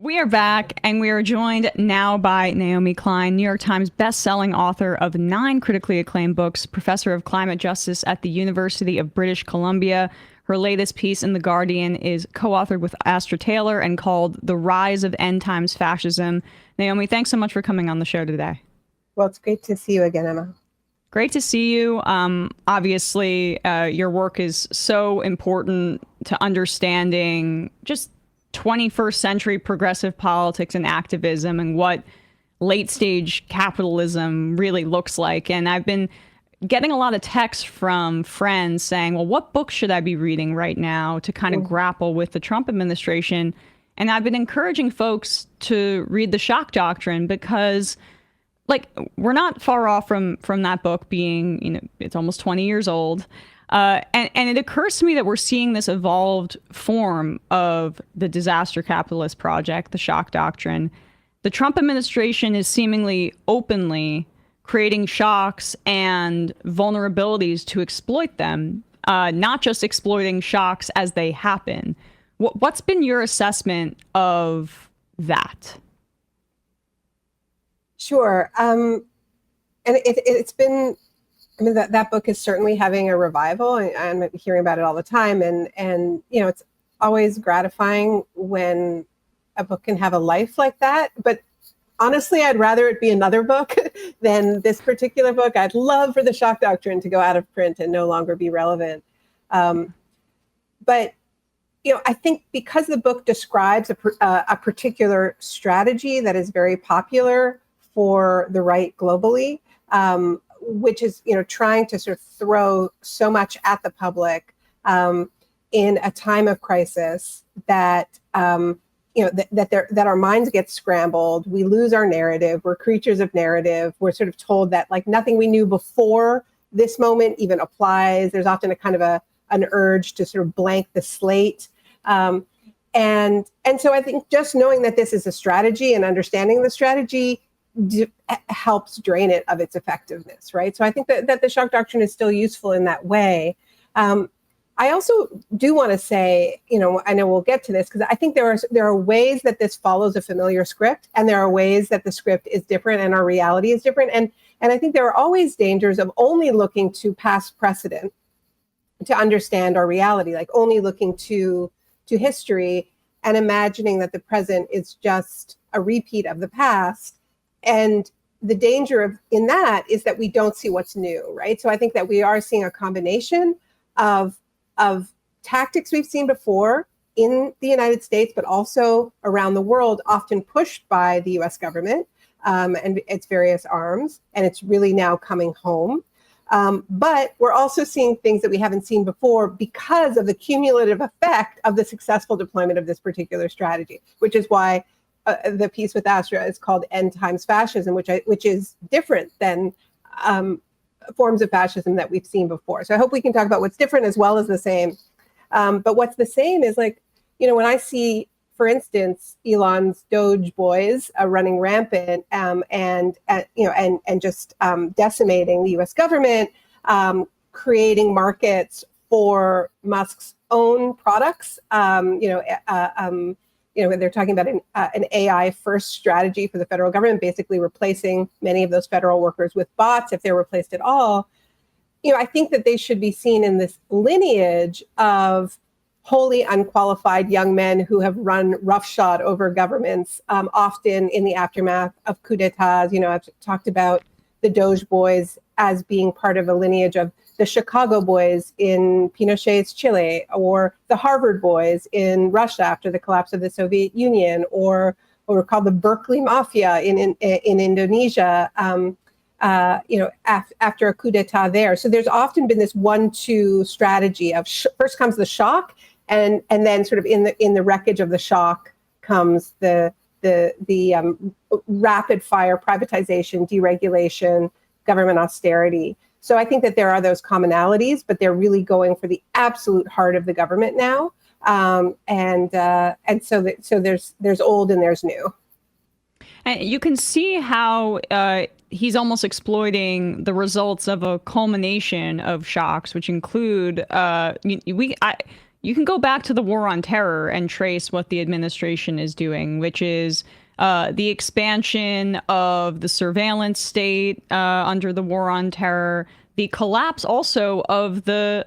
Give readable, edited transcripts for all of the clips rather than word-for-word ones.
We are back, and we are joined now by Naomi Klein, New York Times bestselling author of 9 critically acclaimed books, professor of climate justice at the University of British Columbia. Her latest piece in The Guardian is co-authored with Astra Taylor and called The Rise of End Times Fascism. Naomi, thanks so much for coming on the show today. Well, it's great to see you again, Emma. Great to see you. Obviously, your work is so important to understanding just 21st century progressive politics and activism and what late stage capitalism really looks like. And I've been getting a lot of texts from friends saying, well, what book should I be reading right now to kind of grapple with the Trump administration? And I've been encouraging folks to read The Shock Doctrine because, like, we're not far off from that book being, it's almost 20 years old. And it occurs to me that we're seeing this evolved form of the disaster capitalist project, the shock doctrine. The Trump administration is seemingly openly creating shocks and vulnerabilities to exploit them, not just exploiting shocks as they happen. What's been your assessment of that? Sure. And it's been, I mean, that book is certainly having a revival. I'm hearing about it all the time. And it's always gratifying when a book can have a life like that. But honestly, I'd rather it be another book than this particular book. I'd love for the shock doctrine to go out of print and no longer be relevant. But I think because the book describes a particular strategy that is very popular for the right globally, which is, trying to sort of throw so much at the public in a time of crisis that, that our minds get scrambled. We lose our narrative. We're creatures of narrative. We're sort of told that like nothing we knew before this moment even applies. There's often a kind of an urge to sort of blank the slate. And so I think just knowing that this is a strategy and understanding the strategy helps drain it of its effectiveness, right? So I think that the shock doctrine is still useful in that way. I also do want to say, I know we'll get to this because I think there are ways that this follows a familiar script, and there are ways that the script is different and our reality is different. And I think there are always dangers of only looking to past precedent to understand our reality, like only looking to history and imagining that the present is just a repeat of the past. And the danger in that is that we don't see what's new, right? So I think that we are seeing a combination of tactics we've seen before in the United States, but also around the world, often pushed by the US government and its various arms. And it's really now coming home. But we're also seeing things that we haven't seen before because of the cumulative effect of the successful deployment of this particular strategy, which is why the piece with Astra is called End Times Fascism, which is different than forms of fascism that we've seen before. So I hope we can talk about what's different as well as the same. But what's the same is like, when I see, for instance, Elon's Doge boys running rampant and just decimating the U.S. government, creating markets for Musk's own products. They're talking about an AI first strategy for the federal government, basically replacing many of those federal workers with bots if they're replaced at all. I think that they should be seen in this lineage of wholly unqualified young men who have run roughshod over governments, often in the aftermath of coups d'etats. I've talked about the Doge boys as being part of a lineage of the Chicago boys in Pinochet's Chile, or the Harvard boys in Russia after the collapse of the Soviet Union, or what were called the Berkeley Mafia in Indonesia, after a coup d'etat there. So there's often been this 1-2 strategy of first comes the shock, and then sort of in the wreckage of the shock comes the rapid fire privatization, deregulation, government austerity. So I think that there are those commonalities, but they're really going for the absolute heart of the government now. And so there's old and there's new. And you can see how he's almost exploiting the results of a culmination of shocks, which include you can go back to the war on terror and trace what the administration is doing, which is the expansion of the surveillance state under the war on terror, the collapse also of the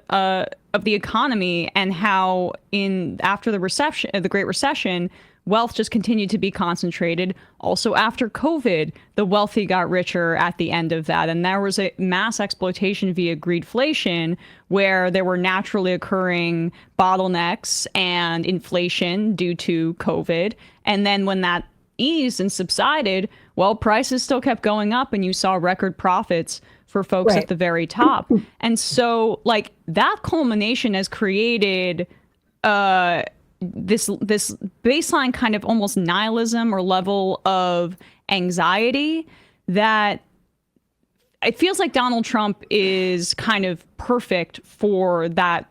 economy, and how after the Great Recession, wealth just continued to be concentrated. Also, after COVID, the wealthy got richer at the end of that. And there was a mass exploitation via greedflation, where there were naturally occurring bottlenecks and inflation due to COVID. And then when that eased and subsided, well, prices still kept going up, and you saw record profits for folks Right. at the very top. And so, like, that culmination has created this baseline kind of almost nihilism or level of anxiety that it feels like Donald Trump is kind of perfect for that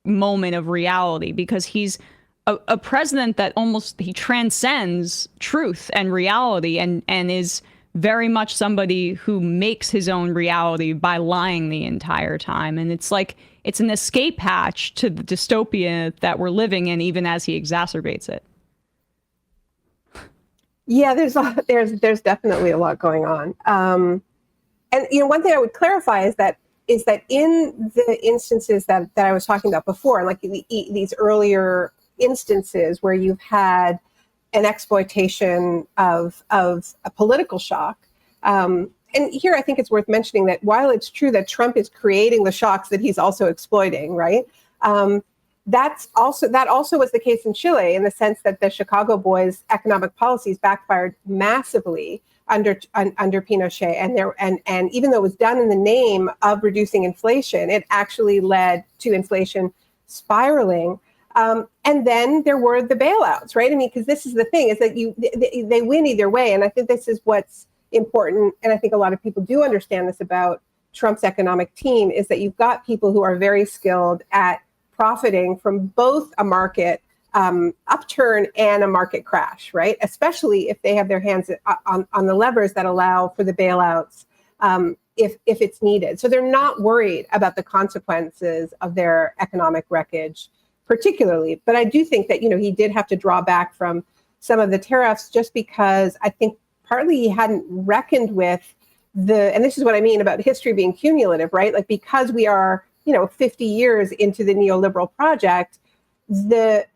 moment of reality, because he's a president that he transcends truth and reality, and is very much somebody who makes his own reality by lying the entire time. And it's like, it's an escape hatch to the dystopia that we're living in, even as he exacerbates it. Yeah, there's definitely a lot going on. And one thing I would clarify is that in the instances that I was talking about before, like these earlier instances where you've had an exploitation of a political shock. And here I think it's worth mentioning that while it's true that Trump is creating the shocks, that he's also exploiting, right? That also was the case in Chile, in the sense that the Chicago Boys' economic policies backfired massively under Pinochet, and even though it was done in the name of reducing inflation, it actually led to inflation spiraling. And then there were the bailouts, right? I mean, because this is the thing, is that they win either way. And I think this is what's important. And I think a lot of people do understand this about Trump's economic team, is that you've got people who are very skilled at profiting from both a market upturn and a market crash, right? Especially if they have their hands on the levers that allow for the bailouts if it's needed. So they're not worried about the consequences of their economic wreckage particularly. But I do think that, he did have to draw back from some of the tariffs, just because I think partly he hadn't reckoned with and this is what I mean about history being cumulative, right? Like, because we are, 50 years into the neoliberal project, the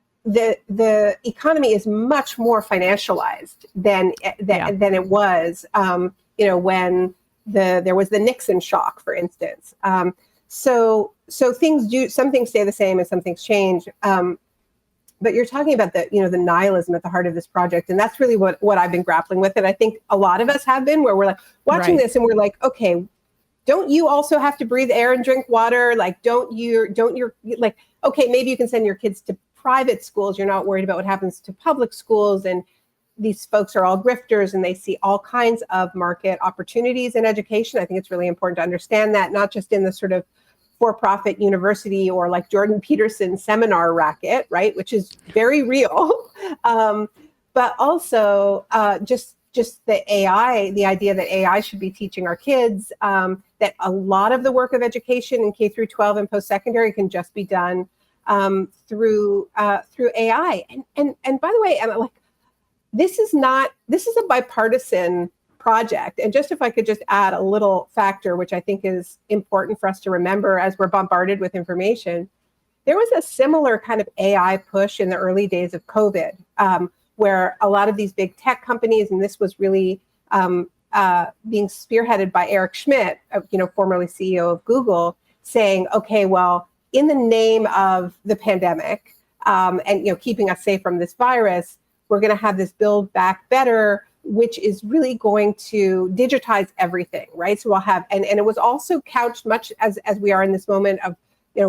economy is much more financialized than it was, when there was the Nixon shock, for instance. So some things stay the same and some things change. But you're talking about the nihilism at the heart of this project. And that's really what I've been grappling with. And I think a lot of us have been, where we're like watching this and we're like, okay, don't you also have to breathe air and drink water? Like, don't you like, okay, maybe you can send your kids to private schools. You're not worried about what happens to public schools. And these folks are all grifters, and they see all kinds of market opportunities in education. I think it's really important to understand that, not just in the sort of for-profit university or like Jordan Peterson seminar racket, right, which is very real, but also just the AI, the idea that AI should be teaching our kids, that a lot of the work of education in K through 12 and post-secondary can just be done through AI. And by the way, this is a bipartisan project. And just if I could just add a little factor, which I think is important for us to remember as we're bombarded with information, there was a similar kind of AI push in the early days of COVID, where a lot of these big tech companies, and this was really being spearheaded by Eric Schmidt, formerly CEO of Google, saying, okay, well, in the name of the pandemic and keeping us safe from this virus, we're going to have this Build Back Better, which is really going to digitize everything, right? So we'll have, and it was also couched much as we are in this moment of,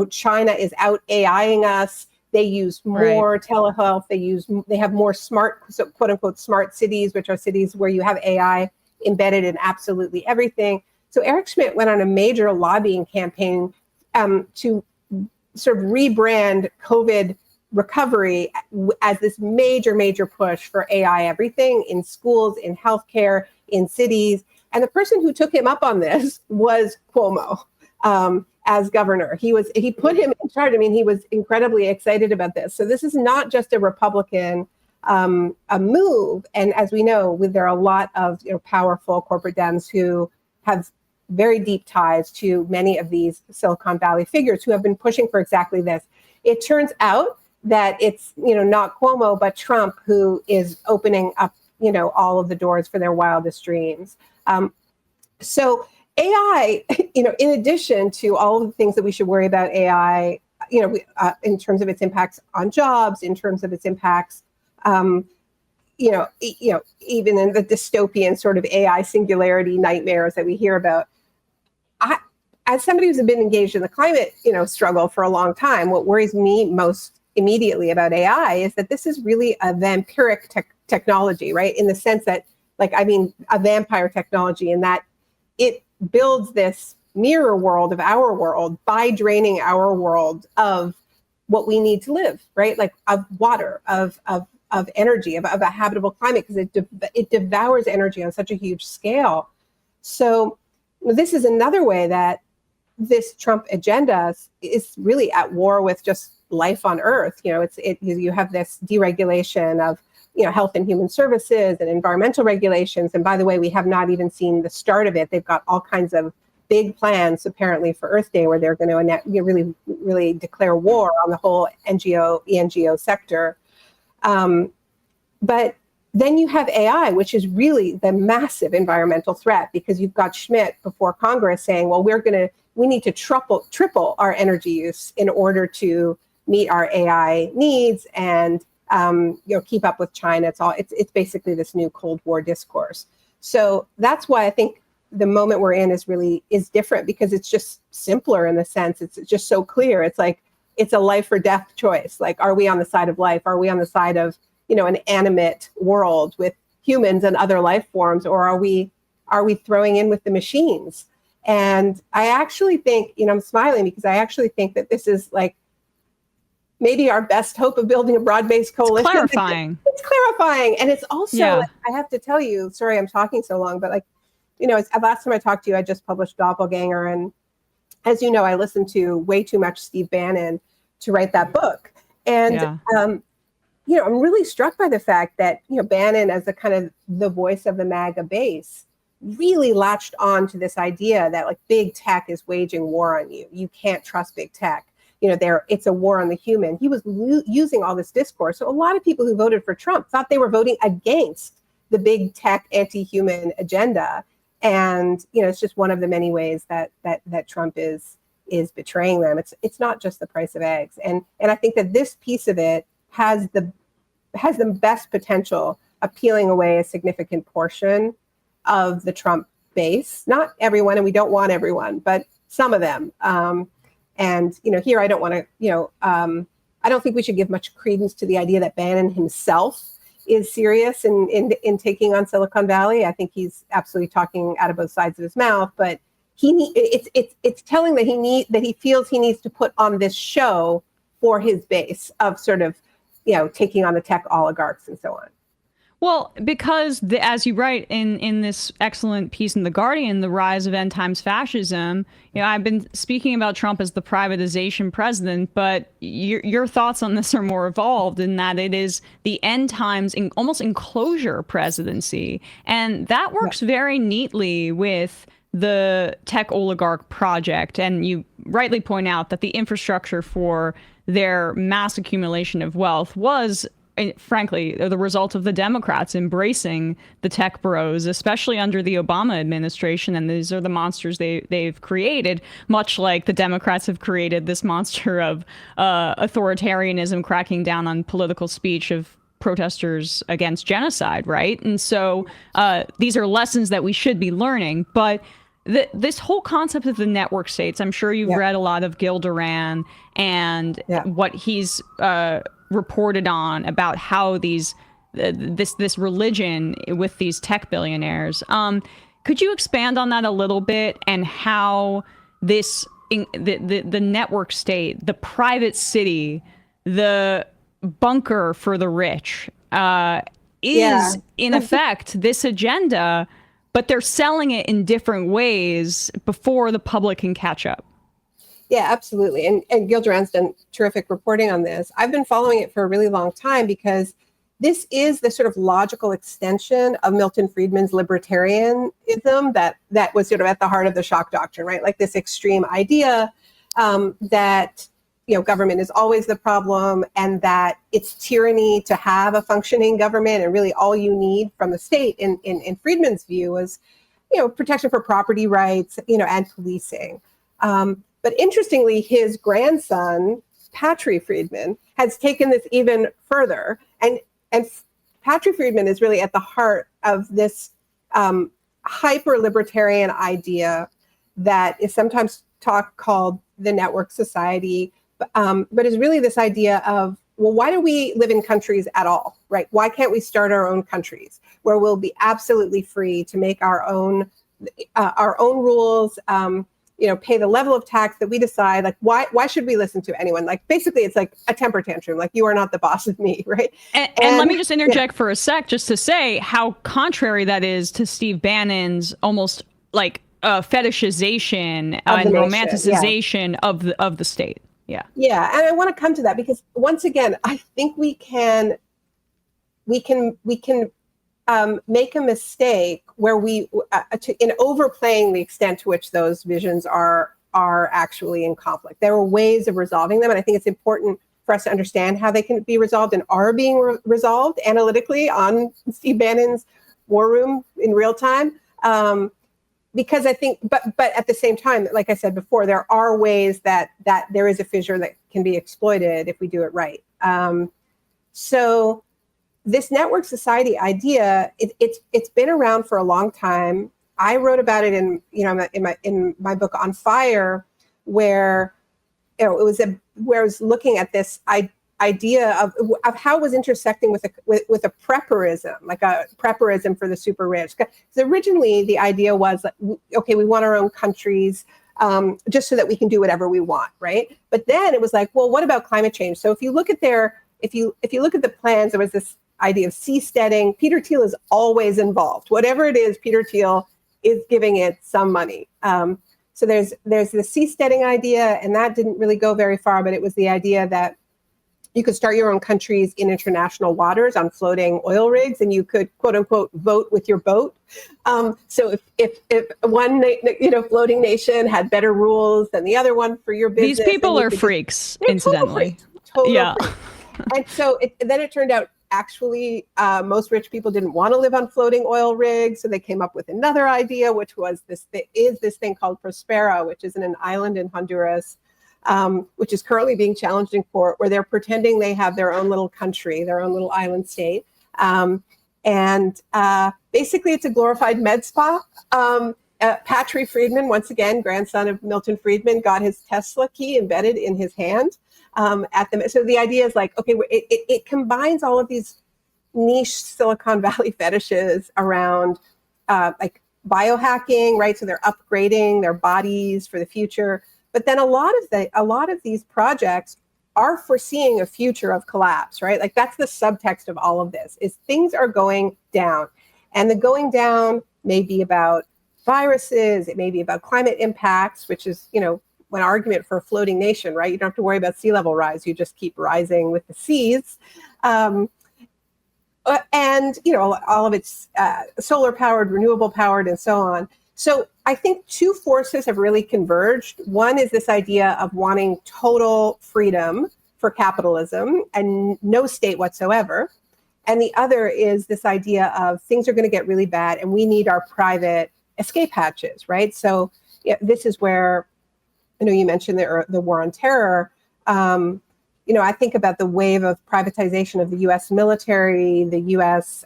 China is out AIing us. They use more telehealth. They have more smart, so quote unquote, smart cities, which are cities where you have AI embedded in absolutely everything. So Eric Schmidt went on a major lobbying campaign to sort of rebrand COVID recovery as this major push for AI everything in schools, in healthcare, in cities. And the person who took him up on this was Cuomo. as governor. He put him in charge. I mean, he was incredibly excited about this. So this is not just a Republican a move. And as we know, there are a lot of powerful corporate Dems who have very deep ties to many of these Silicon Valley figures who have been pushing for exactly this. It turns out that it's not Cuomo but Trump who is opening up all of the doors for their wildest dreams. So AI, in addition to all of the things that we should worry about AI, in terms of its impacts on jobs, in terms of its impacts, even in the dystopian sort of AI singularity nightmares that we hear about. As somebody who's been engaged in the climate, struggle for a long time, what worries me most immediately about AI is that this is really a vampiric technology, right? In the sense that, a vampire technology, in that it builds this mirror world of our world by draining our world of what we need to live, right? Like of water, of energy, of a habitable climate, because it devours energy on such a huge scale. So this is another way that this Trump agenda is really at war with just life on Earth. You have this deregulation of health and human services and environmental regulations. And by the way, we have not even seen the start of it. They've got all kinds of big plans apparently for Earth Day, where they're going to really declare war on the whole ENGO sector. But then you have AI, which is really the massive environmental threat, because you've got Schmidt before Congress saying, well, we need to triple our energy use in order to meet our AI needs and keep up with China. It's basically this new Cold War discourse. So that's why I think the moment we're in is different, because it's just simpler in the sense it's just so clear. It's like it's a life or death choice. Like, are we on the side of life? Are we on the side of an animate world with humans and other life forms, or are we throwing in with the machines? And I actually think, I'm smiling because I actually think that this is like maybe our best hope of building a broad-based coalition. It's clarifying. It's clarifying. And it's also, I have to tell you, sorry, I'm talking so long, but last time I talked to you, I just published Doppelganger. And as you know, I listened to way too much Steve Bannon to write that book. And, I'm really struck by the fact that, Bannon, as the voice of the MAGA base, really latched on to this idea that big tech is waging war on you. You can't trust big tech. It's a war on the human. He was using all this discourse. So a lot of people who voted for Trump thought they were voting against the big tech anti-human agenda. And, it's just one of the many ways that Trump is betraying them. It's not just the price of eggs. And I think that this piece of it has the best potential of peeling away a significant portion of the Trump base. Not everyone, and we don't want everyone, but some of them. And here I don't want to, I don't think we should give much credence to the idea that Bannon himself is serious in taking on Silicon Valley. I think he's absolutely talking out of both sides of his mouth, but it's telling that he feels he needs to put on this show for his base of sort of, taking on the tech oligarchs and so on. Well, because as you write in this excellent piece in The Guardian, The Rise of End Times Fascism, I've been speaking about Trump as the privatization president, but your thoughts on this are more evolved in that it is the end times, almost enclosure presidency. And that works very neatly with the tech oligarch project. And you rightly point out that the infrastructure for their mass accumulation of wealth was, frankly, the result of the Democrats embracing the tech bros, especially under the Obama administration. And these are the monsters they've created, much like the Democrats have created this monster of authoritarianism, cracking down on political speech of protesters against genocide, right? And so these are lessons that we should be learning. But this whole concept of the network states, I'm sure you've read a lot of Gil Duran and what he's reported on about how this religion with these tech billionaires. Could you expand on that a little bit, and how the network state, the private city, the bunker for the rich is in effect this agenda, but they're selling it in different ways before the public can catch up? Yeah, absolutely. And Gil Duran's done terrific reporting on this. I've been following it for a really long time because this is the sort of logical extension of Milton Friedman's libertarianism that was sort of at the heart of the shock doctrine, right? Like this extreme idea that government is always the problem, and that it's tyranny to have a functioning government, and really all you need from the state, in Friedman's view, was protection for property rights, and policing. But interestingly, his grandson, Patrick Friedman, has taken this even further, and Patrick Friedman is really at the heart of this hyper-libertarian idea that is sometimes called the network society, but is really this idea of, well, why do we live in countries at all, right? Why can't we start our own countries where we'll be absolutely free to make our own rules, pay the level of tax that we decide? Like, why should we listen to anyone? Like, basically, it's like a temper tantrum. Like, you are not the boss of me, right? And let me just interject for a sec, just to say how contrary that is to Steve Bannon's almost like fetishization and romanticization of the state. Yeah. Yeah. And I want to come to that because, once again, I think we can make a mistake where in overplaying the extent to which those visions are actually in conflict. There are ways of resolving them, and I think it's important for us to understand how they can be resolved and are being resolved analytically on Steve Bannon's War Room in real time. Because I think, but at the same time, like I said before, there are ways that there is a fissure that can be exploited if we do it right. So this network society idea, it's been around for a long time. I wrote about it in my book On Fire, where it was where I was looking at this idea of how it was intersecting with a prepperism, like a prepperism for the super rich. Because originally the idea was that, okay, we want our own countries just so that we can do whatever we want, right? But then it was like, well, what about climate change? So if you look at if you look at the plans, there was this idea of seasteading. Peter Thiel is always involved. Whatever it is, Peter Thiel is giving it some money. So there's the seasteading idea, and that didn't really go very far, but it was the idea that you could start your own countries in international waters on floating oil rigs, and you could, quote unquote, vote with your boat. So if one floating nation had better rules than the other one for your business, these people are freaks, incidentally. Total freaks. And so then it turned out, actually, most rich people didn't want to live on floating oil rigs, so they came up with another idea, which was this thing called Prospera, which is in an island in Honduras, which is currently being challenged in court, where they're pretending they have their own little country, their own little island state. And basically, it's a glorified med spa. Patrick Friedman, once again, grandson of Milton Friedman, got his Tesla key embedded in his hand. So the idea is like, okay, it combines all of these niche Silicon Valley fetishes around like biohacking, right? So they're upgrading their bodies for the future. But then a lot of these projects are foreseeing a future of collapse, right? Like that's the subtext of all of this, is things are going down. And the going down may be about viruses, it may be about climate impacts, which is, one argument for a floating nation, right? You don't have to worry about sea level rise. You just keep rising with the seas. And, all of it's solar powered, renewable powered, and so on. So I think two forces have really converged. One is this idea of wanting total freedom for capitalism and no state whatsoever. And the other is this idea of things are going to get really bad and we need our private escape hatches, right? So this is where, you mentioned the war on terror. I think about the wave of privatization of the U.S. military, the U.S.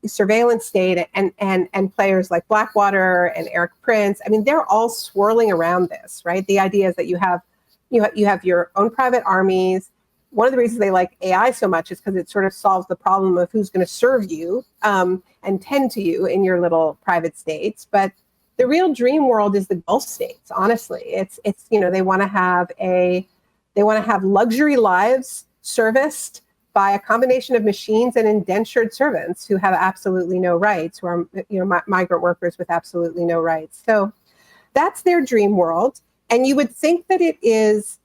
Surveillance state, and players like Blackwater and Eric Prince. I mean, they're all swirling around this, right? The idea is that you have your own private armies. One of the reasons they like AI so much is because it sort of solves the problem of who's going to serve you and tend to you in your little private states. But the real dream world is the Gulf states. Honestly, it's they want to have luxury lives serviced by a combination of machines and indentured servants who have absolutely no rights, who are migrant workers with absolutely no rights. So that's their dream world. And you would think that it is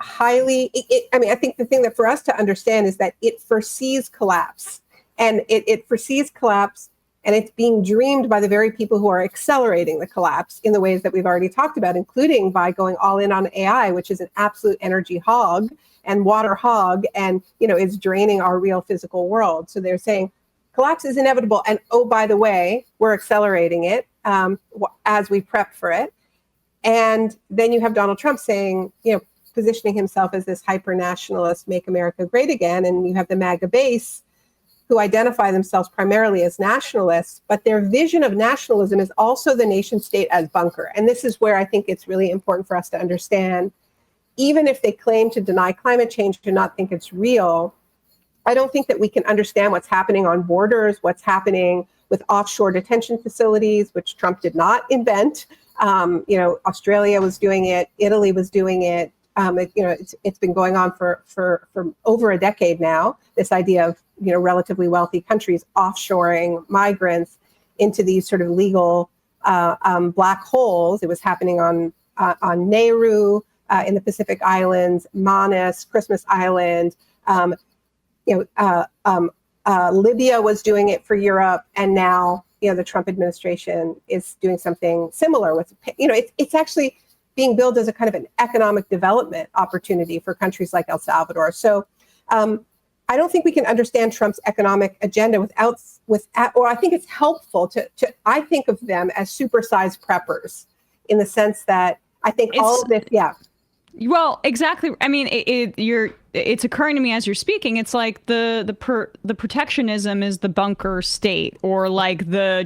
highly, I mean, I think the thing that for us to understand is that it foresees collapse. And it foresees collapse, and it's being dreamed by the very people who are accelerating the collapse in the ways that we've already talked about, including by going all in on AI, which is an absolute energy hog and water hog, and is draining our real physical world. So they're saying collapse is inevitable, and oh, by the way, we're accelerating it as we prep for it. And then you have Donald Trump saying, positioning himself as this hyper-nationalist, make America great again, and you have the MAGA base who identify themselves primarily as nationalists, but their vision of nationalism is also the nation state as bunker. And this is where I think it's really important for us to understand, even if they claim to deny climate change, to not think it's real, I don't think that we can understand what's happening on borders, what's happening with offshore detention facilities, which Trump did not invent. Australia was doing it, Italy was doing it. It's been going on for over a decade now, this idea of relatively wealthy countries offshoring migrants into these sort of legal black holes. It was happening on Nauru in the Pacific Islands, Manus, Christmas Island. Libya was doing it for Europe, and now the Trump administration is doing something similar with it's actually being billed as a kind of an economic development opportunity for countries like El Salvador. So I don't think we can understand Trump's economic agenda without, or I think it's helpful to I think of them as supersized preppers, in the sense that I think all of this, yeah. Well, exactly. I mean, it's occurring to me as you're speaking. It's like the protectionism is the bunker state, or like the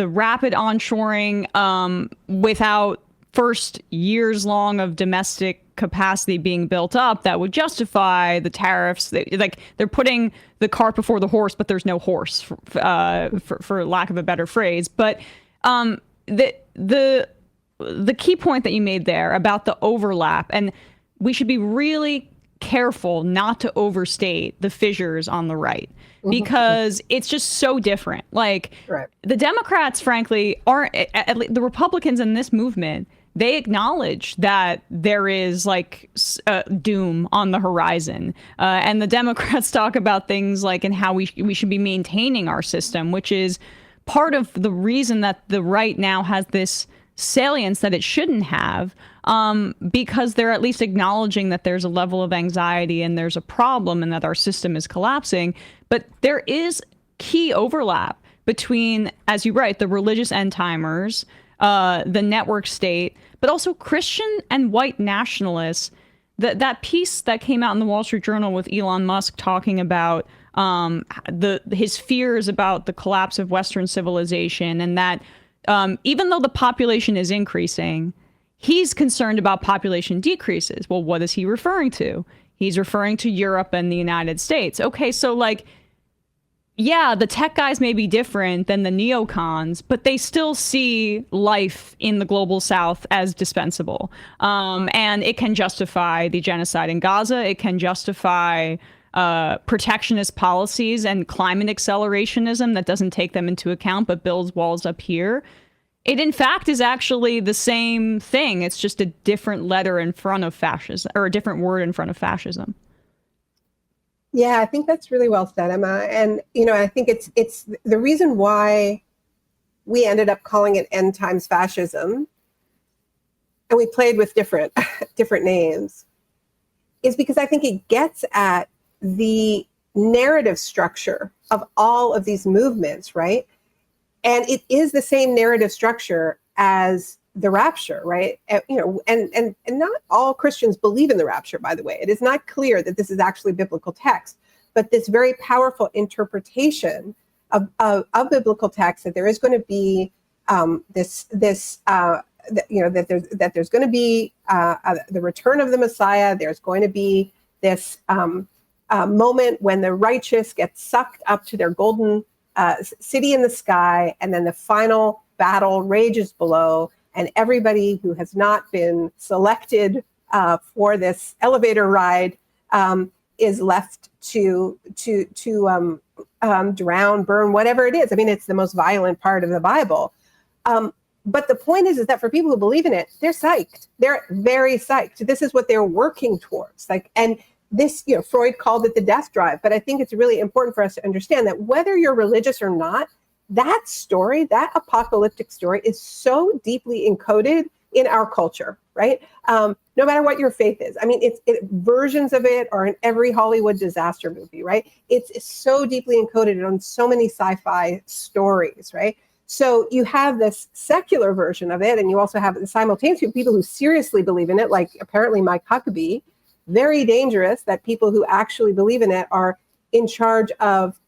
rapid onshoring without first years long of domestic capacity being built up that would justify the tariffs. They're putting the cart before the horse, but there's no horse, for lack of a better phrase. But the key point that you made there about the overlap, and we should be really careful not to overstate the fissures on the right, because it's just so different. Like, right. The Democrats, frankly, aren't, the Republicans in this movement, they acknowledge that there is like doom on the horizon. And the Democrats talk about things like, and how we should be maintaining our system, which is part of the reason that the right now has this salience that it shouldn't have, because they're at least acknowledging that there's a level of anxiety and there's a problem and that our system is collapsing. But there is key overlap between, as you write, the religious end timers, the network state, but also Christian and white nationalists. That piece that came out in the Wall Street Journal with Elon Musk talking about his fears about the collapse of Western civilization, and that even though the population is increasing, he's concerned about population decreases. Well, what is he referring to? He's referring to Europe and the United States. Okay, so like, yeah, the tech guys may be different than the neocons, but they still see life in the global south as dispensable. And it can justify the genocide in Gaza. It can justify protectionist policies and climate accelerationism that doesn't take them into account but builds walls up here. It, in fact, is actually the same thing. It's just a different letter in front of fascism, or a different word in front of fascism. Yeah, I think that's really well said, Emma. And, I think it's the reason why we ended up calling it end times fascism, and we played with different names, is because I think it gets at the narrative structure of all of these movements, right? And it is the same narrative structure as the rapture, right? And not all Christians believe in the rapture, by the way. It is not clear that this is actually biblical text, but this very powerful interpretation of biblical text, that there is going to be that there's going to be the return of the Messiah. There's going to be this moment when the righteous get sucked up to their golden city in the sky, and then the final battle rages below, and everybody who has not been selected for this elevator ride is left to drown, burn, whatever it is. I mean, it's the most violent part of the Bible. But the point is that for people who believe in it, they're psyched. They're very psyched. This is what they're working towards. Like, and this, you know, Freud called it the death drive. But I think it's really important for us to understand that whether you're religious or not, that story, that apocalyptic story, is so deeply encoded in our culture, right? No matter what your faith is. I mean, versions of it are in every Hollywood disaster movie, right? It's so deeply encoded on so many sci-fi stories, right? So you have this secular version of it, and you also have the simultaneous people who seriously believe in it, like apparently Mike Huckabee. Very dangerous that people who actually believe in it are in charge of,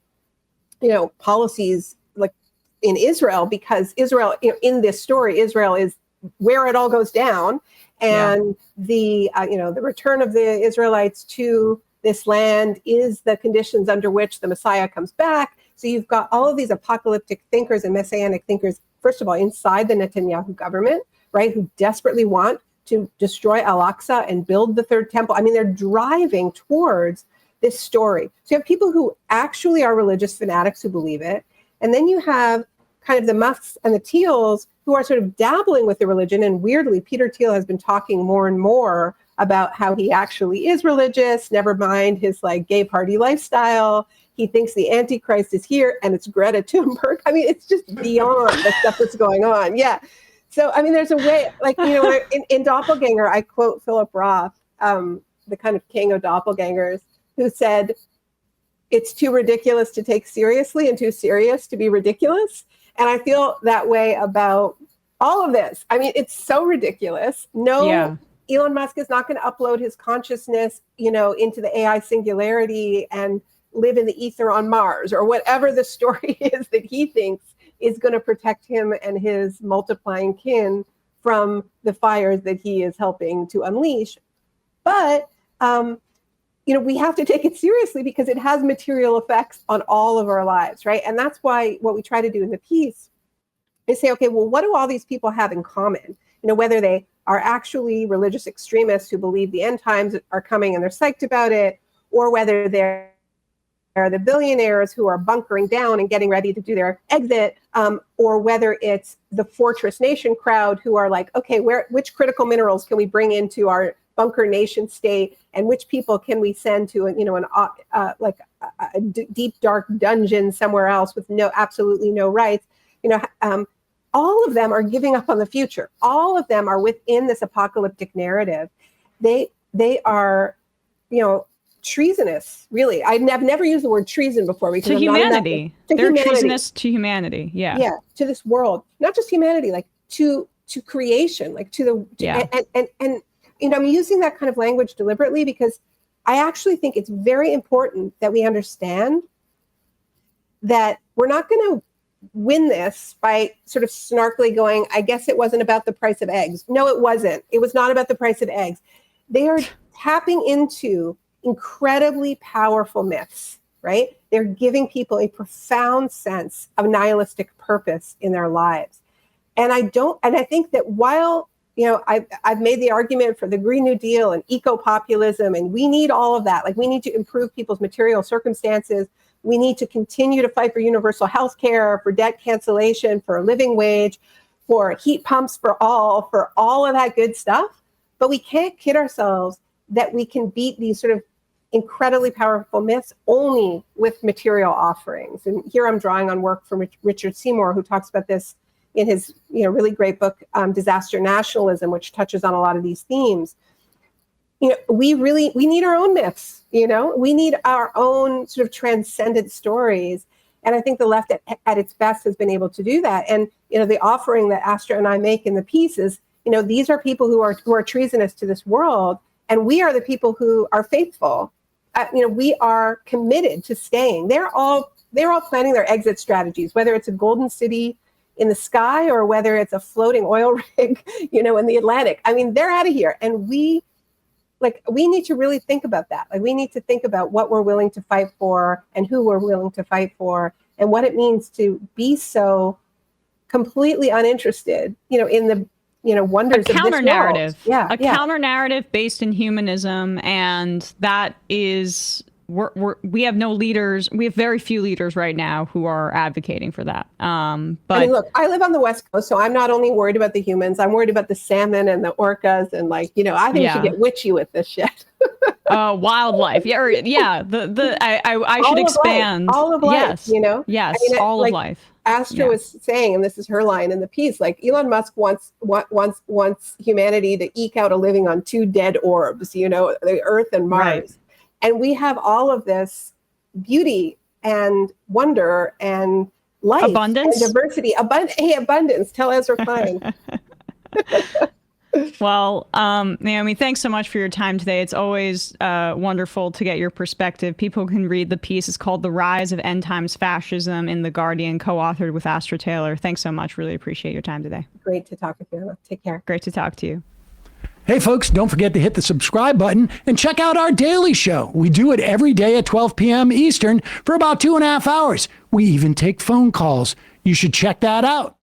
you know, policies like in Israel, because Israel, you know, in this story, Israel is where it all goes down, and the the return of the Israelites to this land is the conditions under which the Messiah comes back. So you've got all of these apocalyptic thinkers and messianic thinkers, first of all, inside the Netanyahu government, right, who desperately want to destroy Al-Aqsa and build the third temple. I mean, they're driving towards this story. So you have people who actually are religious fanatics who believe it, and then you have kind of the Musks and the Teals who are sort of dabbling with the religion. And weirdly, Peter Thiel has been talking more and more about how he actually is religious, never mind his like gay party lifestyle. He thinks the Antichrist is here and it's Greta Thunberg. I mean, it's just beyond the stuff that's going on. Yeah. So, I mean, there's a way, like, you know, in Doppelganger, I quote Philip Roth, the kind of king of doppelgangers, who said, it's too ridiculous to take seriously and too serious to be ridiculous. And I feel that way about all of this. I mean, it's so ridiculous. Elon Musk is not going to upload his consciousness, you know, into the AI singularity and live in the ether on Mars, or whatever the story is that he thinks is going to protect him and his multiplying kin from the fires that he is helping to unleash. But, you know, we have to take it seriously because it has material effects on all of our lives, right? And that's why what we try to do in the piece is say, okay, well, what do all these people have in common? You know, whether they are actually religious extremists who believe the end times are coming and they're psyched about it, or whether they're the billionaires who are bunkering down and getting ready to do their exit, or whether it's the Fortress Nation crowd who are like, okay, which critical minerals can we bring into our bunker nation state, and which people can we send to a deep dark dungeon somewhere else with absolutely no rights? You know, all of them are giving up on the future. All of them are within this apocalyptic narrative. They are, you know, treasonous, really. I've never used the word treason before, because to humanity. They're treasonous to humanity. Yeah, to this world, not just humanity, like to creation, like and you know, I'm using that kind of language deliberately because I actually think it's very important that we understand that we're not going to win this by sort of snarkily going, I guess it wasn't about the price of eggs. No, it wasn't. It was not about the price of eggs. They are tapping into incredibly powerful myths, right? They're giving people a profound sense of nihilistic purpose in their lives. And I think that while, you know, I've made the argument for the Green New Deal and eco-populism, and we need all of that. Like, we need to improve people's material circumstances. We need to continue to fight for universal health care, for debt cancellation, for a living wage, for heat pumps for all of that good stuff. But we can't kid ourselves that we can beat these sort of incredibly powerful myths only with material offerings. And here I'm drawing on work from Richard Seymour, who talks about this in his, you know, really great book, Disaster Nationalism, which touches on a lot of these themes. You know, we need our own myths, you know, we need our own sort of transcendent stories. And I think the left at its best has been able to do that. And, you know, the offering that Astra and I make in the piece is, you know, these are people who are treasonous to this world. And we are the people who are faithful. You know, we are committed to staying. They're all planning their exit strategies, whether it's a golden city in the sky or whether it's a floating oil rig, you know, in the Atlantic. I mean, they're out of here. And we need to really think about that. Like, we need to think about what we're willing to fight for and who we're willing to fight for and what it means to be so completely uninterested, you know, in the, you know, wonders of this world. A counter narrative based in humanism. And that is we have no leaders. We have very few leaders right now who are advocating for that. But I mean, look, I live on the West Coast, so I'm not only worried about the humans, I'm worried about the salmon and the orcas. And like, I think we should get witchy with this shit. Wildlife. Yeah. I should expand. All of life, yes. Yes. I mean, all of life. Astra was saying, and this is her line in the piece, like Elon Musk wants humanity to eke out a living on 2 dead orbs, the Earth and Mars. Right. And we have all of this beauty and wonder and life, abundance, and diversity. Abundance. Tell Ezra Klein. Well, Naomi, thanks so much for your time today. It's always wonderful to get your perspective. People can read the piece. It's called The Rise of End Times Fascism in The Guardian, co-authored with Astra Taylor. Thanks so much. Really appreciate your time today. Great to talk with you, Anna. Take care. Great to talk to you. Hey, folks, don't forget to hit the subscribe button and check out our daily show. We do it every day at 12 p.m. Eastern for about 2.5 hours. We even take phone calls. You should check that out.